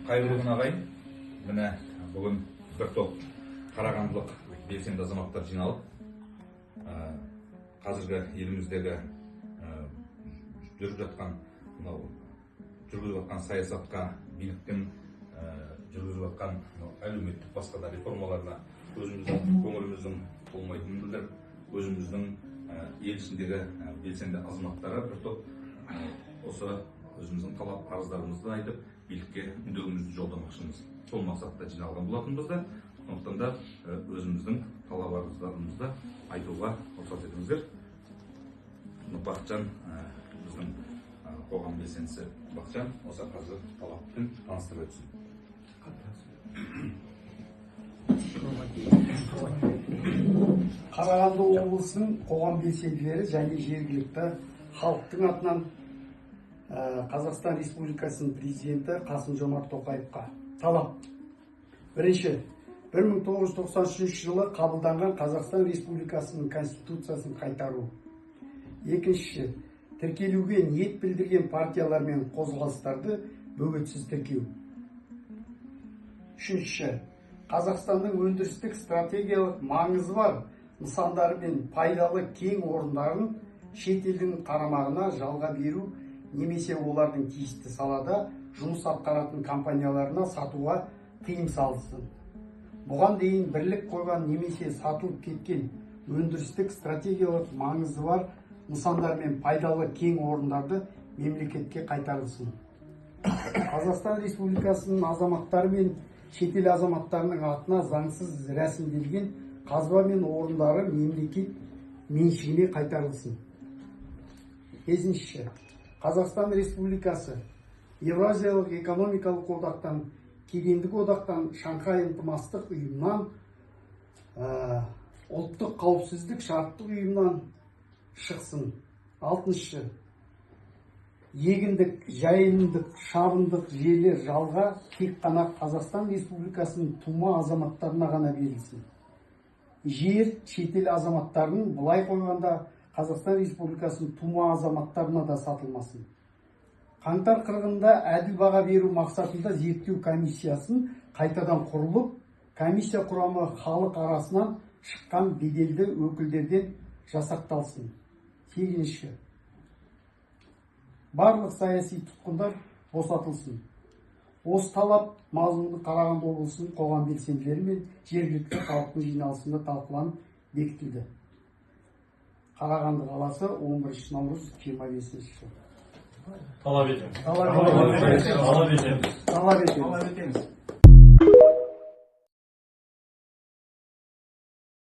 Қайырлы күн ағайын. Міне бүгін бір топ қарағандылық белсенді азаматтар жиналып, қазіргі еліміздегі жүргізіп жатқан саясатқа, биліктің жүргізіп жатқан әлеуметтік басқа да реформаларына өзіміздің көңіліміздің толмайтынын білдіріп, өзіміздің ел ішіндегі белсенді азаматтары бір топ осы өзіміздің талап арыздарымызды айтып, билікке үндеуімізді жолдамақшымыз. Сол мақсатта жиналған болатынбыз да, сондықтан да өзіміздің талап арыздарымызды айтуға рұқсат етіңіздер. Бақытжан, біздің қоғам белсендісі Бақытжан, осы қазір талаппен таныстырып өтсін. Қарағанды облысының қоғам белсенділері және жергілікті халықтың атынан Қазақстан Республикасының президенті Қасым-Жомарт Тоқаевқа талап. Бірінші, 1993 жылы қабылданған Қазақстан Республикасының Конституциясын қайтару. Екінші, тіркелуге ниет білдірген партиялар мен қозғалыстарды бөгетсіз тіркеу. Үшінші, Қазақстанның өндірістік стратегиялық маңызы бар нысандары мен пайдалы кен орындарын шет елдің қарамағына жалға беру немесе олардың тиісті салада жұмыс атқаратын компанияларына сатуға тыйым салынсын. Бұған дейін бірлік қойған немесе сатылып кеткен өндірістік стратегиялық маңызы бар нысандар мен пайдалы кен орындарды мемлекетке қайтарылсын. Қазақстан Республикасының азаматтары мен шетел азаматтарының атына заңсыз рәсімделген қазба мен орындары мемлекет меншігіне қайтарылсын. Бесінші, Қазақстан Республикасы Евразиялық экономикалық одақтан, кедендік одақтан, Шанхай ынтымақтастық ұйымынан, ұлттық қауіпсіздік шарттық ұйымынан шықсын. Алтыншы, егіндік, жайылымдық, шабындық жерлер жалға тек қана Қазақстан Республикасының тума азаматтарына ғана берілсін. Жер шетел азаматтарының былай қойғанда Қазақстан Республикасының тума азаматтарына да сатылмасын. Қаңтар қырғында әділ баға беру мақсатында зерттеу комиссиясын қайтадан құрылып, комиссия құрамы халық арасынан шыққан беделді өкілдерден жасақталсын. Сегізінші, барлық саяси тұтқындар босатылсын. Осы талап мазмұны Қарағанды облысының қоғам белсенділері мен жергілікті халықтың жиналысында талқыланып бекітілді. Қарағанды қаласы 11 наурыз 25 жыл. Талап етеміз.